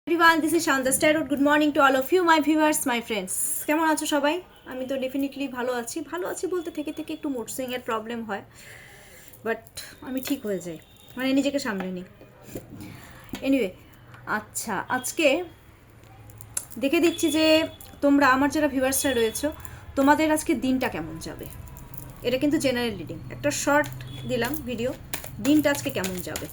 Everyone, this is Shanta Starot. Good morning to all of you, my viewers, my friends. কেমন আছো সবাই? আমি তো ডেফিনেটলি ভালো আছি বলতে থেকে থেকে একটু মুড সুইং এর প্রবলেম হয়, বাট আমি ঠিক হয়ে যাই, মানে নিজেকে সামলে নিই। এনিওয়ে, আচ্ছা, আজকে দেখে দিচ্ছি যে তোমরা আমার যারা ভিউয়ার্সরা রয়েছো, তোমাদের আজকে দিনটা কেমন যাবে। এটা কিন্তু জেনারেল রিডিং, একটা শর্ট দিলাম ভিডিও, দিনটা আজকে কেমন যাবে।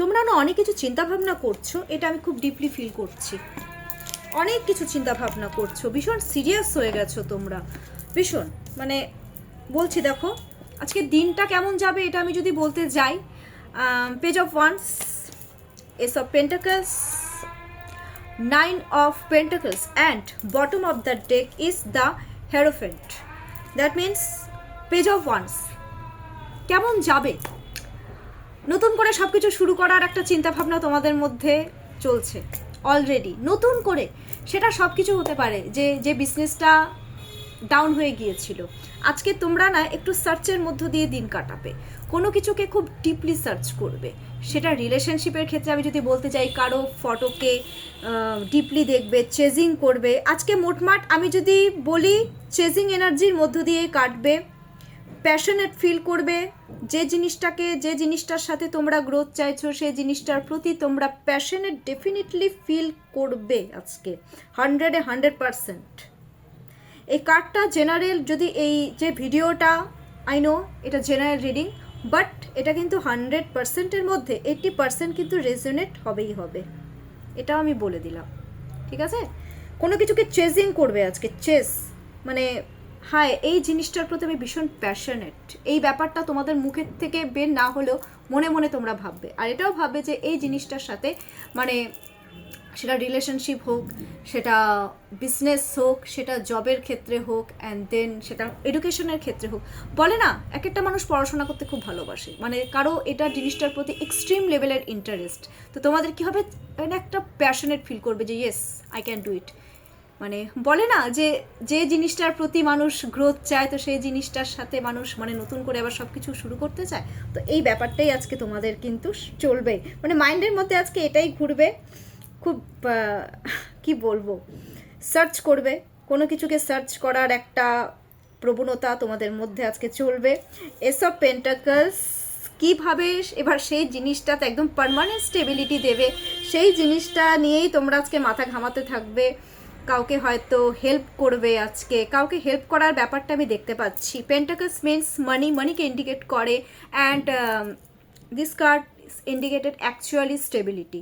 তোমরা না অনেক কিছু চিন্তাভাবনা করছো, এটা আমি খুব ডিপলি ফিল করছি। অনেক কিছু চিন্তাভাবনা করছো, ভীষণ সিরিয়াস হয়ে গেছো তোমরা, ভীষণ, মানে বলছি দেখো আজকে দিনটা কেমন যাবে। এটা আমি যদি বলতে যাই, page of wands, S of pentacles, 9 of Pentacles, and bottom of the deck is the Hierophant. That means page of wands কেমন যাবে। নতুন করে সব কিছু শুরু করার একটা চিন্তাভাবনা তোমাদের মধ্যে চলছে অলরেডি, নতুন করে। সেটা সব কিছু হতে পারে, যে বিজনেসটা ডাউন হয়ে গিয়েছিল, আজকে তোমরা না একটু সার্চের মধ্য দিয়ে দিন কাটাবে, কোনো কিছুকে খুব ডিপলি সার্চ করবে। সেটা রিলেশনশিপের ক্ষেত্রে আমি যদি বলতে চাই, কারো ফটোকে ডিপলি দেখবে, চেজিং করবে। আজকে মোটমাট আমি যদি বলি, চেজিং এনার্জির মধ্য দিয়ে কাটবে, প্যাশনেট ফিল করবে। যে জিনিসটার সাথে তোমরা গ্রোথ চাইছো, সেই জিনিসটার প্রতি তোমরা প্যাশনেট ডেফিনেটলি ফিল করবে আজকে 100%। এই কার্ডটা জেনারেল, যদি এই যে ভিডিওটা, আই নো এটা জেনারেল রিডিং, বাট এটা কিন্তু 100%-এর মধ্যে 80% কিন্তু রেজোনেট হবেই হবে, এটাও আমি বলে দিলাম, ঠিক আছে। কোনো কিছুকে চেজিং করবে আজকে, চেস মানে হ্যাঁ, এই জিনিসটার প্রতি আমি ভীষণ প্যাশনেট। এই ব্যাপারটা তোমাদের মুখের থেকে বের না হলেও মনে মনে তোমরা ভাববে, আর এটাও ভাববে যে এই জিনিসটার সাথে, মানে সেটা রিলেশনশিপ হোক, সেটা বিজনেস হোক, সেটা জবের ক্ষেত্রে হোক, অ্যান্ড দেন সেটা এডুকেশনের ক্ষেত্রে হোক। বলে না, এক একটা মানুষ পড়াশোনা করতে খুব ভালোবাসে, মানে কারো এটা জিনিসটার প্রতি এক্সট্রিম লেভেলের ইন্টারেস্ট। তো তোমাদের কী হবে, মানে একটা প্যাশনেট ফিল করবে যে yes, I can do it. মানে বলে না যে জিনিসটার প্রতি মানুষ গ্রোথ চায়, তো সেই জিনিসটার সাথে মানুষ মানে নতুন করে আবার সব কিছু শুরু করতে চায়। তো এই ব্যাপারটাই আজকে তোমাদের কিন্তু চলবে, মানে মাইন্ডের মধ্যে আজকে এটাই ঘুরবে। খুব কি বলবো, সার্চ করবে, কোনো কিছুকে সার্চ করার একটা প্রবণতা তোমাদের মধ্যে আজকে চলবে। এস অফ পেন্টাকলস কীভাবে এবার সেই জিনিসটাতে একদম পার্মানেন্ট স্টেবিলিটি দেবে, সেই জিনিসটা নিয়েই তোমরা আজকে মাথা ঘামাতে থাকবে। কাউকে হয়তো হেল্প করবে আজকে, কাউকে হেল্প করার ব্যাপারটা আমি দেখতে পাচ্ছি। পেন্টাকলস মিনস মানিকে ইন্ডিকেট করে, and this card indicated actually stability.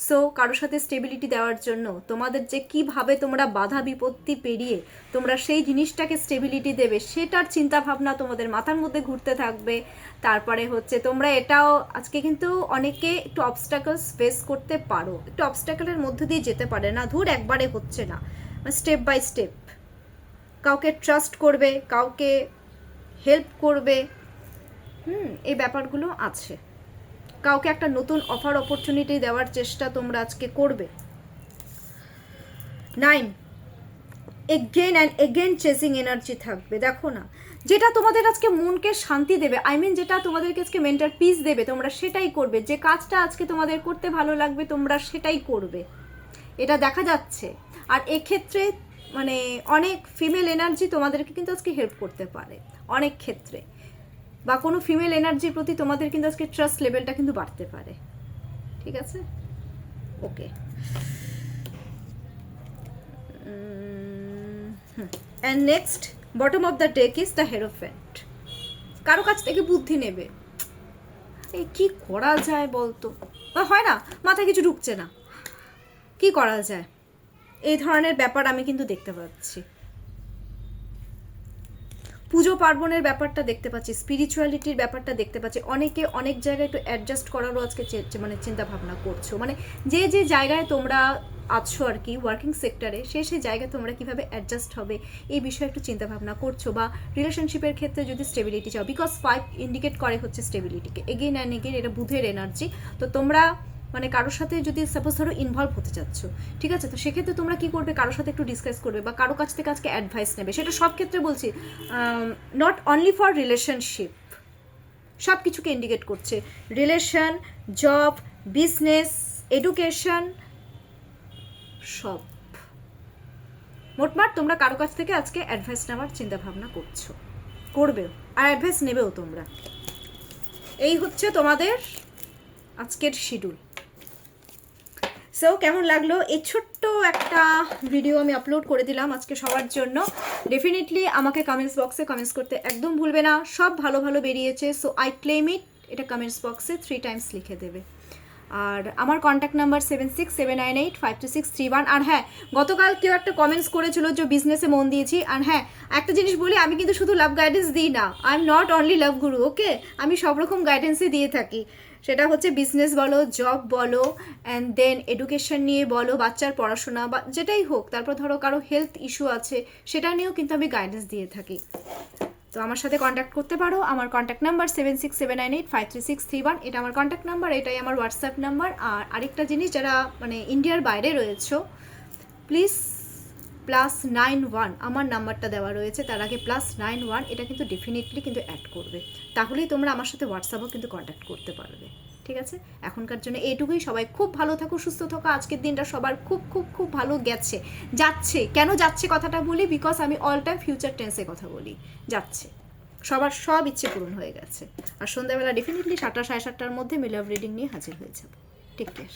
So কারোর সাথে স্টেবিলিটি দেওয়ার জন্য তোমাদের যে কীভাবে তোমরা বাধা বিপত্তি পেরিয়ে তোমরা সেই জিনিসটাকে স্টেবিলিটি দেবে, সেটার চিন্তাভাবনা তোমাদের মাথার মধ্যে ঘুরতে থাকবে। তারপরে হচ্ছে তোমরা এটাও আজকে কিন্তু অনেকে একটু অবস্ট্যাকলস ফেস করতে পারো, একটু অবস্ট্যাকলের মধ্যে দিয়ে যেতে পারে না, ধুর একবারে হচ্ছে না, স্টেপ বাই স্টেপ কাউকে ট্রাস্ট করবে, কাউকে হেল্প করবে, এই ব্যাপারগুলো আছে। কাউকে একটা নতুন অফার অপরচুনিটি দেওয়ার চেষ্টা তোমরা আজকে করবে। 9 again and again chasing energy থাকবে। দেখো না, যেটা তোমাদের আজকে মনকে শান্তি দেবে, আই মিন যেটা তোমাদেরকে আজকে মেন্টাল পিস দেবে, তোমরা সেটাই করবে। যে কাজটা আজকে তোমাদের করতে ভালো লাগবে, তোমরা সেটাই করবে, এটা দেখা যাচ্ছে। আর এক্ষেত্রে মানে অনেক ফিমেল এনার্জি তোমাদেরকে কিন্তু আজকে হেল্প করতে পারে অনেক ক্ষেত্রে, বা কোনো ফিমেল এনার্জির প্রতি তোমাদের কিন্তু আজকে ট্রাস্ট লেভেলটা কিন্তু বাড়তে পারে, ঠিক আছে। Okay, and next bottom of the deck is the hierophant. কারো কাছ থেকে বুদ্ধি নেবে, এই কি করা যায় বলতো, হয় না, মাথায় কিছু ঢুকছে না, কি করা যায়, এই ধরনের ব্যাপার আমি কিন্তু দেখতে পাচ্ছি। পুজো পার্বণের ব্যাপারটা দেখতে পাচ্ছি, স্পিরিচুয়ালিটির ব্যাপারটা দেখতে পাচ্ছি। অনেকে অনেক জায়গায় একটু অ্যাডজাস্ট করারও আজকে মানে চিন্তা ভাবনা করছো, মানে যে জায়গায় তোমরা আছো আর কি ওয়ার্কিং সেক্টরে, সেই জায়গায় তোমরা কীভাবে অ্যাডজাস্ট হবে এই বিষয়ে একটু চিন্তাভাবনা করছো, বা রিলেশনশিপের ক্ষেত্রে যদি স্টেবিলিটি চাও, বিকজ 5 ইন্ডিকেট করে হচ্ছে স্টেবিলিটিকে, এগেইন অ্যান্ড এগেইন, এটা বুধের এনার্জি। তো তোমরা মানে কারোর সাথে যদি সাপোজ ধরো ইনভলভ হতে চাচ্ছ, ঠিক আছে, তো সেক্ষেত্রে তোমরা কি করবে, কারোর সাথে একটু ডিসকাস করবে বা কারো কাছ থেকে আজকে অ্যাডভাইস নেবে, সেটা সব ক্ষেত্রে বলছি, নট অনলি ফর রিলেশনশিপ, সব কিছুকে ইন্ডিকেট করছে, রিলেশন, জব, বিজনেস, এডুকেশন, সব মোটমাট তোমরা কারো কাছ থেকে আজকে অ্যাডভাইস নেওয়ার চিন্তাভাবনা করবে, আর অ্যাডভাইস নেবেও তোমরা। এই হচ্ছে তোমাদের আজকের শিডিউল। সো কেমন লাগলো এই ছোট্ট একটা ভিডিও আমি আপলোড করে দিলাম আজকে সবার জন্য। ডেফিনেটলি আমাকে কমেন্টস বক্সে কমেন্টস করতে একদম ভুলবে না, সব ভালো ভালো বেরিয়েছে, সো আই ক্লেম ইট, এটা কমেন্টস বক্সে 3 টাইমস লিখে দেবে। আর আমার কন্ট্যাক্ট নাম্বার 7679852631। আর হ্যাঁ, গতকাল কেউ একটা কমেন্টস করেছিল যে বিজনেসে মন দিয়েছি, আর হ্যাঁ একটা জিনিস বলি, আমি কিন্তু শুধু লাভ গাইডেন্স দিই না, আই এম নট অনলি লাভ গুরু, ওকে, আমি সব রকম গাইডেন্সই দিয়ে থাকি, সেটা হচ্ছে বিজনেস বলো, জব বলো, অ্যান্ড দেন এডুকেশন নিয়ে বলো, বাচ্চার পড়াশোনা বা যেটাই হোক, তারপর ধরো কারো হেলথ ইস্যু আছে সেটা নিয়েও কিন্তু আমি গাইডেন্স দিয়ে থাকি। তো আমার সাথে কন্ট্যাক্ট করতে পারো, আমার কন্ট্যাক্ট নাম্বার 7679853631, এটা আমার কন্ট্যাক্ট নাম্বার, এটাই আমার হোয়াটসঅ্যাপ নাম্বার। আর আরেকটা জিনিস, যারা মানে ইন্ডিয়ার বাইরে রয়েছো, প্লিজ +91 আমার নাম্বারটা দেওয়া রয়েছে, তার আগে +91, এটা কিন্তু ডেফিনেটলি কিন্তু অ্যাড করবে, তাহলেই তোমরা আমার সাথে হোয়াটসঅ্যাপেও কিন্তু কন্ট্যাক্ট করতে পারবে, ঠিক আছে। এখনকার জন্য এইটুকুই, সবাই খুব ভালো থাকো, সুস্থ থাকো, আজকের দিনটা সবার খুব খুব খুব ভালো গেছে, যাচ্ছে, কেন যাচ্ছে কথাটা বলি, বিকজ আমি অল টাইম ফিউচার টেন্সে কথা বলি, যাচ্ছে, সবার সব ইচ্ছে পূরণ হয়ে গেছে। আর সন্ধ্যাবেলা ডেফিনেটলি 7টা 7:30টার মধ্যে মিলাভ রিডিং নিয়ে হাজির হয়ে যাবো। Take care.